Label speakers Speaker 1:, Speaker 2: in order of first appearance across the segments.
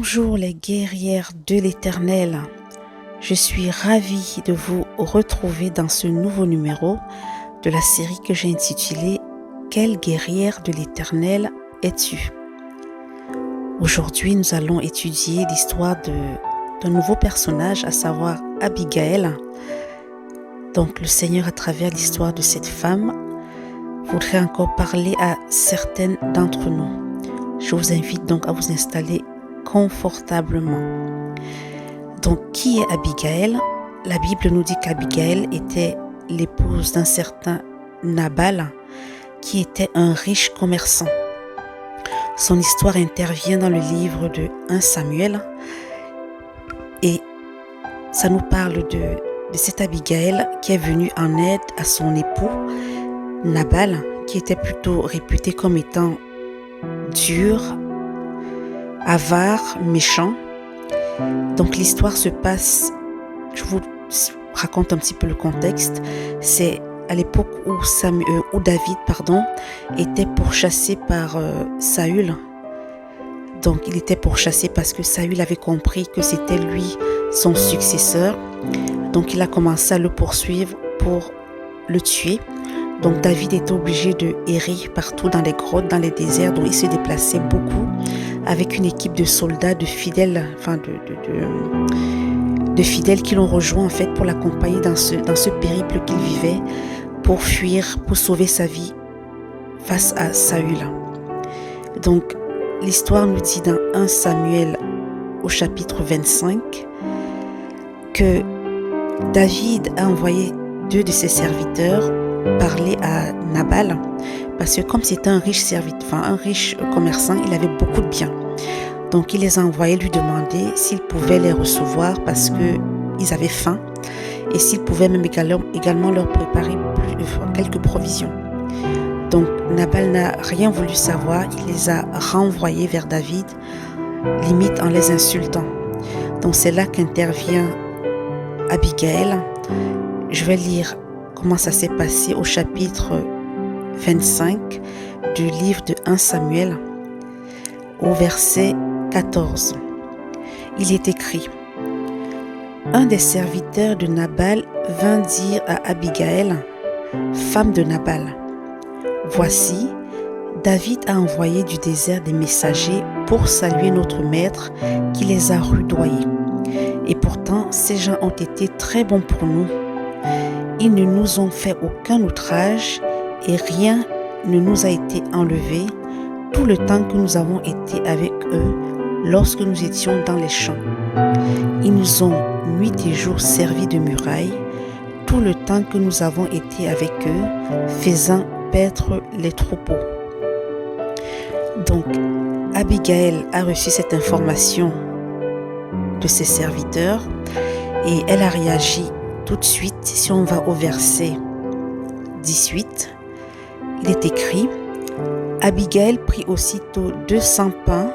Speaker 1: Bonjour les guerrières de l'Éternel, je suis ravie de vous retrouver dans ce nouveau numéro de la série que j'ai intitulée « Quelle guerrière de l'Éternel es-tu » Aujourd'hui, nous allons étudier l'histoire d'un nouveau personnage, à savoir Abigail. Donc le Seigneur, à travers l'histoire de cette femme, voudrait encore parler à certaines d'entre nous. Je vous invite donc à vous installer confortablement. Donc, qui est Abigail? La Bible nous dit qu'Abigail était l'épouse d'un certain Nabal, qui était un riche commerçant. Son histoire intervient dans le livre de 1 Samuel et ça nous parle de cette Abigail qui est venue en aide à son époux Nabal, qui était plutôt réputé comme étant dur, avare, méchant. Donc l'histoire se passe, je vous raconte un petit peu le contexte, c'est à l'époque où David était pourchassé par Saül. Donc il était pourchassé parce que Saül avait compris que c'était lui son successeur. Donc il a commencé à le poursuivre pour le tuer. Donc David était obligé de errer partout dans les grottes, dans les déserts, donc il se déplaçait beaucoup avec une équipe de soldats, de fidèles, de fidèles qui l'ont rejoint en fait pour l'accompagner dans ce périple qu'il vivait, pour fuir, pour sauver sa vie face à Saül. Donc l'histoire nous dit dans 1 Samuel au chapitre 25 que David a envoyé 2 de ses serviteurs parler à Nabal, parce que comme c'était un riche commerçant, il avait beaucoup de biens. Donc il les a envoyés lui demander s'il pouvait les recevoir parce qu'ils avaient faim et s'il pouvait même également leur préparer quelques provisions. Donc Nabal n'a rien voulu savoir, il les a renvoyés vers David, limite en les insultant. Donc c'est là qu'intervient Abigail. Je vais lire comment ça s'est passé au chapitre 25 du livre de 1 Samuel, au verset 14. Il est écrit: Un des serviteurs de Nabal vint dire à Abigail, femme de Nabal: Voici, David a envoyé du désert des messagers pour saluer notre maître qui les a rudoyés. Et pourtant, ces gens ont été très bons pour nous. Ils ne nous ont fait aucun outrage et rien ne nous a été enlevé tout le temps que nous avons été avec eux lorsque nous étions dans les champs. Ils nous ont nuit et jour servi de muraille tout le temps que nous avons été avec eux, faisant paître les troupeaux. Donc, Abigail a reçu cette information de ses serviteurs et elle a réagi tout de suite. Si on va au verset 18, il est écrit: Abigail prit aussitôt 200 pains,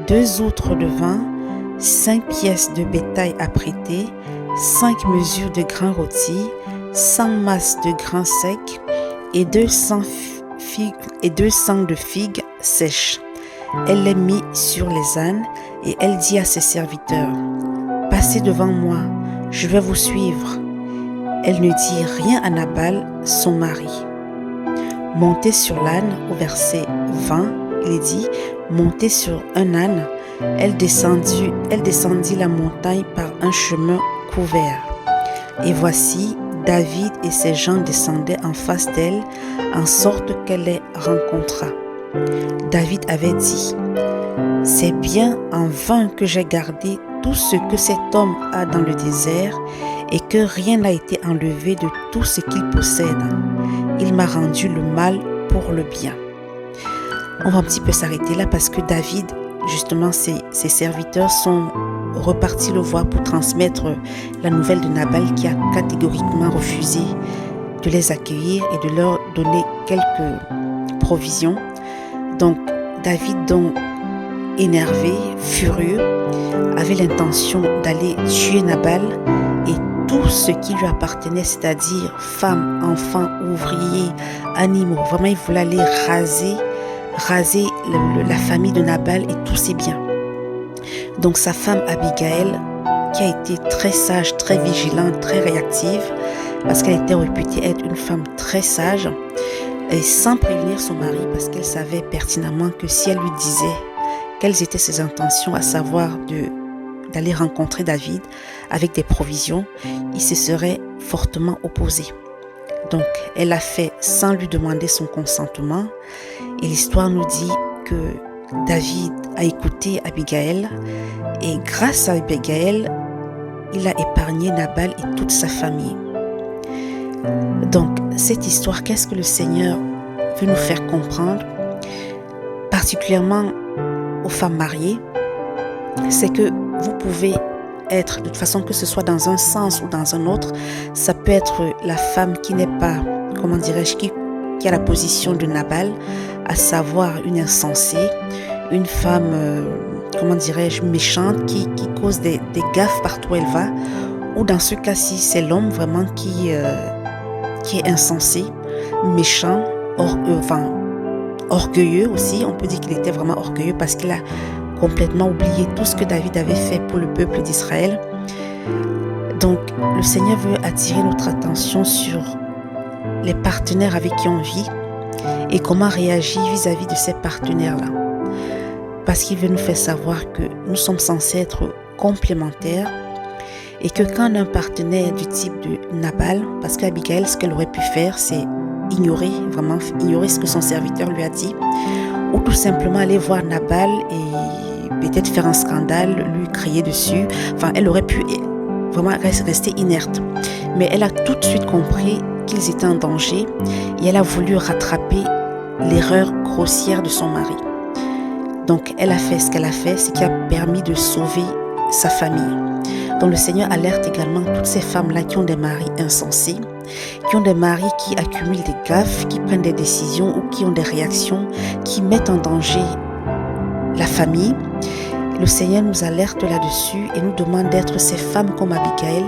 Speaker 1: 2 outres de vin, 5 pièces de bétail à prêter, 5 mesures de grains rôtis, 100 masses de grains secs et 200 de figues sèches. Elle les mit sur les ânes et elle dit à ses serviteurs: Passez devant moi, je vais vous suivre. Elle ne dit rien à Nabal, son mari. Montée sur l'âne, au verset 20, il est dit: Montée sur un âne, elle descendit la montagne par un chemin couvert. Et voici, David et ses gens descendaient en face d'elle, en sorte qu'elle les rencontra. David avait dit: C'est bien en vain que j'ai gardé tout ce que cet homme a dans le désert et que rien n'a été enlevé de tout ce qu'il possède. Il m'a rendu le mal pour le bien. On va un petit peu s'arrêter là parce que David, justement, ses serviteurs sont repartis le voir pour transmettre la nouvelle de Nabal qui a catégoriquement refusé de les accueillir et de leur donner quelques provisions. Donc David, énervé, furieux, avait l'intention d'aller tuer Nabal et tout ce qui lui appartenait, c'est-à-dire femmes, enfants, ouvriers, animaux. Vraiment, il voulait aller raser la famille de Nabal et tous ses biens. Donc sa femme Abigail, qui a été très sage, très vigilante, très réactive, parce qu'elle était réputée être une femme très sage, et sans prévenir son mari, parce qu'elle savait pertinemment que si elle lui disait quelles étaient ses intentions, à savoir d'aller rencontrer David avec des provisions, il se serait fortement opposé. Donc, elle l'a fait sans lui demander son consentement. Et l'histoire nous dit que David a écouté Abigail. Et grâce à Abigail, il a épargné Nabal et toute sa famille. Donc, cette histoire, qu'est-ce que le Seigneur veut nous faire comprendre, particulièrement aux femmes mariées, c'est que vous pouvez être, de toute façon, que ce soit dans un sens ou dans un autre, ça peut être la femme qui n'est pas, comment dirais-je, qui a la position de Nabal, à savoir une insensée, une femme, comment dirais-je, méchante, qui cause des gaffes partout où elle va, ou dans ce cas-ci, c'est l'homme vraiment qui est insensé, méchant, orgueilleux aussi. On peut dire qu'il était vraiment orgueilleux parce qu'il a complètement oublié tout ce que David avait fait pour le peuple d'Israël. Donc, le Seigneur veut attirer notre attention sur les partenaires avec qui on vit et comment réagir vis-à-vis de ces partenaires-là. Parce qu'il veut nous faire savoir que nous sommes censés être complémentaires et que quand on a un partenaire du type de Nabal, parce qu'Abigail, ce qu'elle aurait pu faire, c'est ignorer ce que son serviteur lui a dit, ou tout simplement aller voir Nabal et peut-être faire un scandale, lui crier dessus. Enfin, elle aurait pu vraiment rester inerte. Mais elle a tout de suite compris qu'ils étaient en danger et elle a voulu rattraper l'erreur grossière de son mari. Donc, elle a fait ce qu'elle a fait, ce qui a permis de sauver sa famille. Donc, le Seigneur alerte également toutes ces femmes-là qui ont des maris insensés, qui ont des maris qui accumulent des gaffes, qui prennent des décisions ou qui ont des réactions qui mettent en danger la famille. Le Seigneur nous alerte là-dessus et nous demande d'être ces femmes comme Abigail,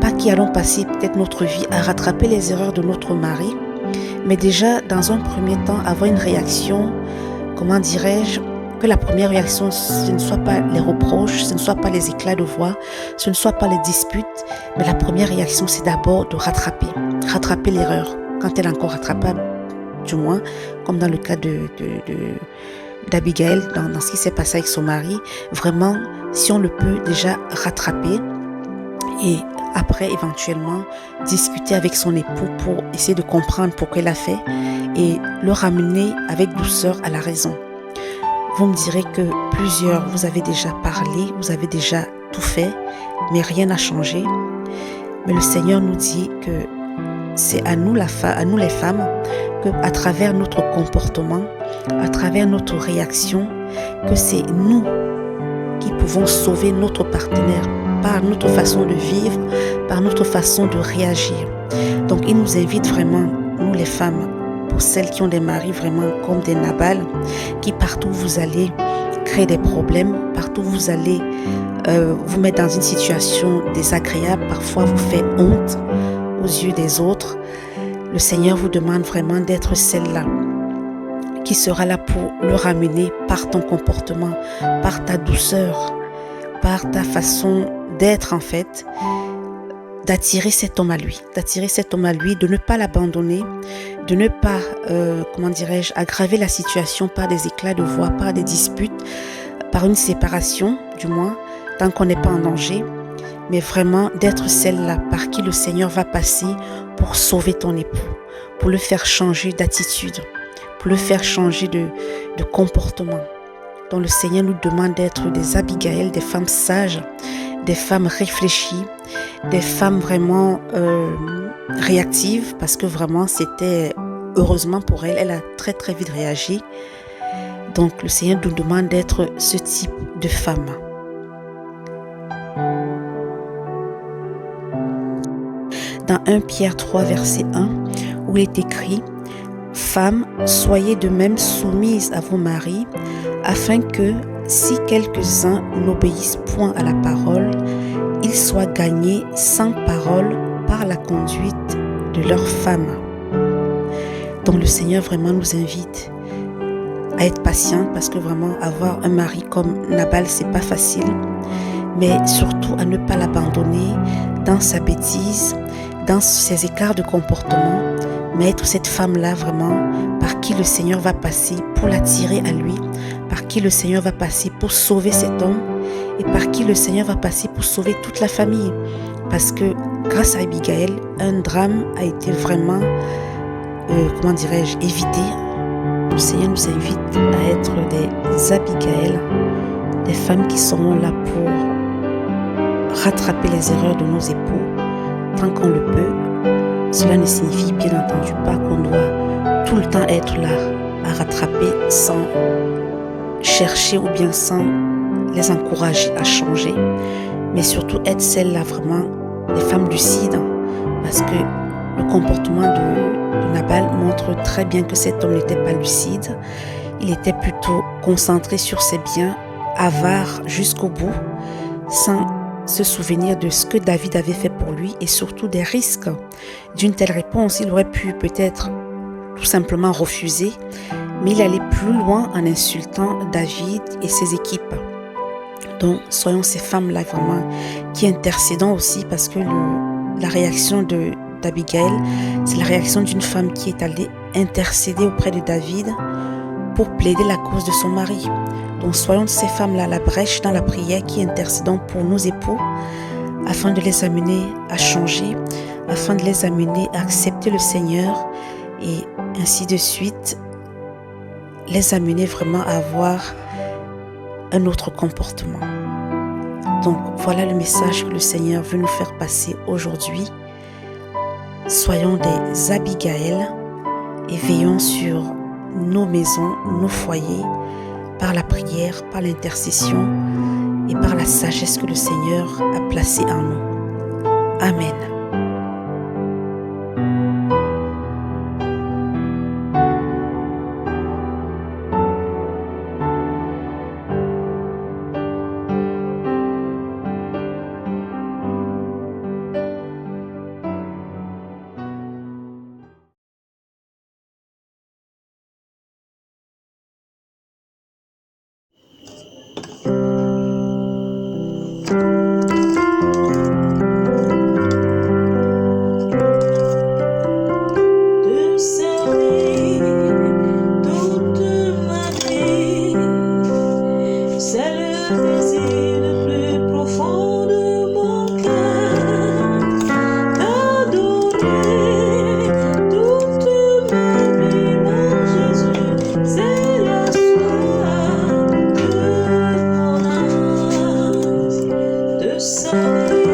Speaker 1: pas qui allons passer peut-être notre vie à rattraper les erreurs de notre mari, mais déjà dans un premier temps avoir une réaction, comment dirais-je, que la première réaction, ce ne soit pas les reproches, ce ne soit pas les éclats de voix, ce ne soit pas les disputes, mais la première réaction, c'est d'abord de rattraper l'erreur, quand elle est encore rattrapable, du moins, comme dans le cas d'Abigail, dans ce qui s'est passé avec son mari. Vraiment, si on le peut déjà rattraper et après, éventuellement, discuter avec son époux pour essayer de comprendre pourquoi il a fait et le ramener avec douceur à la raison. Vous me direz que plusieurs, vous avez déjà parlé, vous avez déjà tout fait, mais rien n'a changé. Mais le Seigneur nous dit que c'est à nous les femmes, que à travers notre comportement, à travers notre réaction, que c'est nous qui pouvons sauver notre partenaire par notre façon de vivre, par notre façon de réagir. Donc, il nous invite vraiment, nous les femmes, pour celles qui ont des maris vraiment comme des Nabal, qui partout où vous allez créer des problèmes, partout où vous allez vous mettre dans une situation désagréable, parfois vous fait honte aux yeux des autres. Le Seigneur vous demande vraiment d'être celle-là qui sera là pour le ramener par ton comportement, par ta douceur, par ta façon d'être en fait, d'attirer cet homme à lui, de ne pas l'abandonner, de ne pas, aggraver la situation par des éclats de voix, par des disputes, par une séparation, du moins, tant qu'on n'est pas en danger, mais vraiment d'être celle-là par qui le Seigneur va passer pour sauver ton époux, pour le faire changer d'attitude, pour le faire changer de comportement. Donc le Seigneur nous demande d'être des Abigail, des femmes sages, des femmes réfléchies, des femmes vraiment réactives, parce que vraiment c'était, heureusement pour elle, elle a très très vite réagi. Donc le Seigneur nous demande d'être ce type de femme. Dans 1 Pierre 3 verset 1, où il est écrit: Femmes, soyez de même soumises à vos maris, afin que, si quelques-uns n'obéissent point à la parole, ils soient gagnés sans parole par la conduite de leurs femmes. Donc le Seigneur vraiment nous invite à être patiente parce que vraiment avoir un mari comme Nabal, c'est pas facile. Mais surtout à ne pas l'abandonner dans sa bêtise, dans ses écarts de comportement, mais être cette femme-là vraiment par qui le Seigneur va passer pour l'attirer à lui, par qui le Seigneur va passer pour sauver cet homme et par qui le Seigneur va passer pour sauver toute la famille. Parce que grâce à Abigail, un drame a été vraiment, évité. Le Seigneur nous invite à être des Abigail, des femmes qui seront là pour rattraper les erreurs de nos époux tant qu'on le peut. Cela ne signifie bien entendu pas qu'on doit tout le temps être là à rattraper sans chercher ou bien sans les encourager à changer, mais surtout être celle-là vraiment des femmes lucides, parce que le comportement de Nabal montre très bien que cet homme n'était pas lucide. Il était plutôt concentré sur ses biens, avare jusqu'au bout, sans se souvenir de ce que David avait fait pour lui et surtout des risques d'une telle réponse. Il aurait pu peut-être tout simplement refuser, mais il allait plus loin en insultant David et ses équipes. Donc, soyons ces femmes-là vraiment qui intercédons aussi, parce que la réaction d'Abigail, c'est la réaction d'une femme qui est allée intercéder auprès de David pour plaider la cause de son mari. Donc, soyons de ces femmes-là à la brèche dans la prière qui intercédons pour nos époux afin de les amener à changer, afin de les amener à accepter le Seigneur et ainsi de suite, les amener vraiment à avoir un autre comportement. Donc voilà le message que le Seigneur veut nous faire passer aujourd'hui. Soyons des Abigail et veillons sur nos maisons, nos foyers, par la prière, par l'intercession et par la sagesse que le Seigneur a placée en nous. Amen.
Speaker 2: Sorry.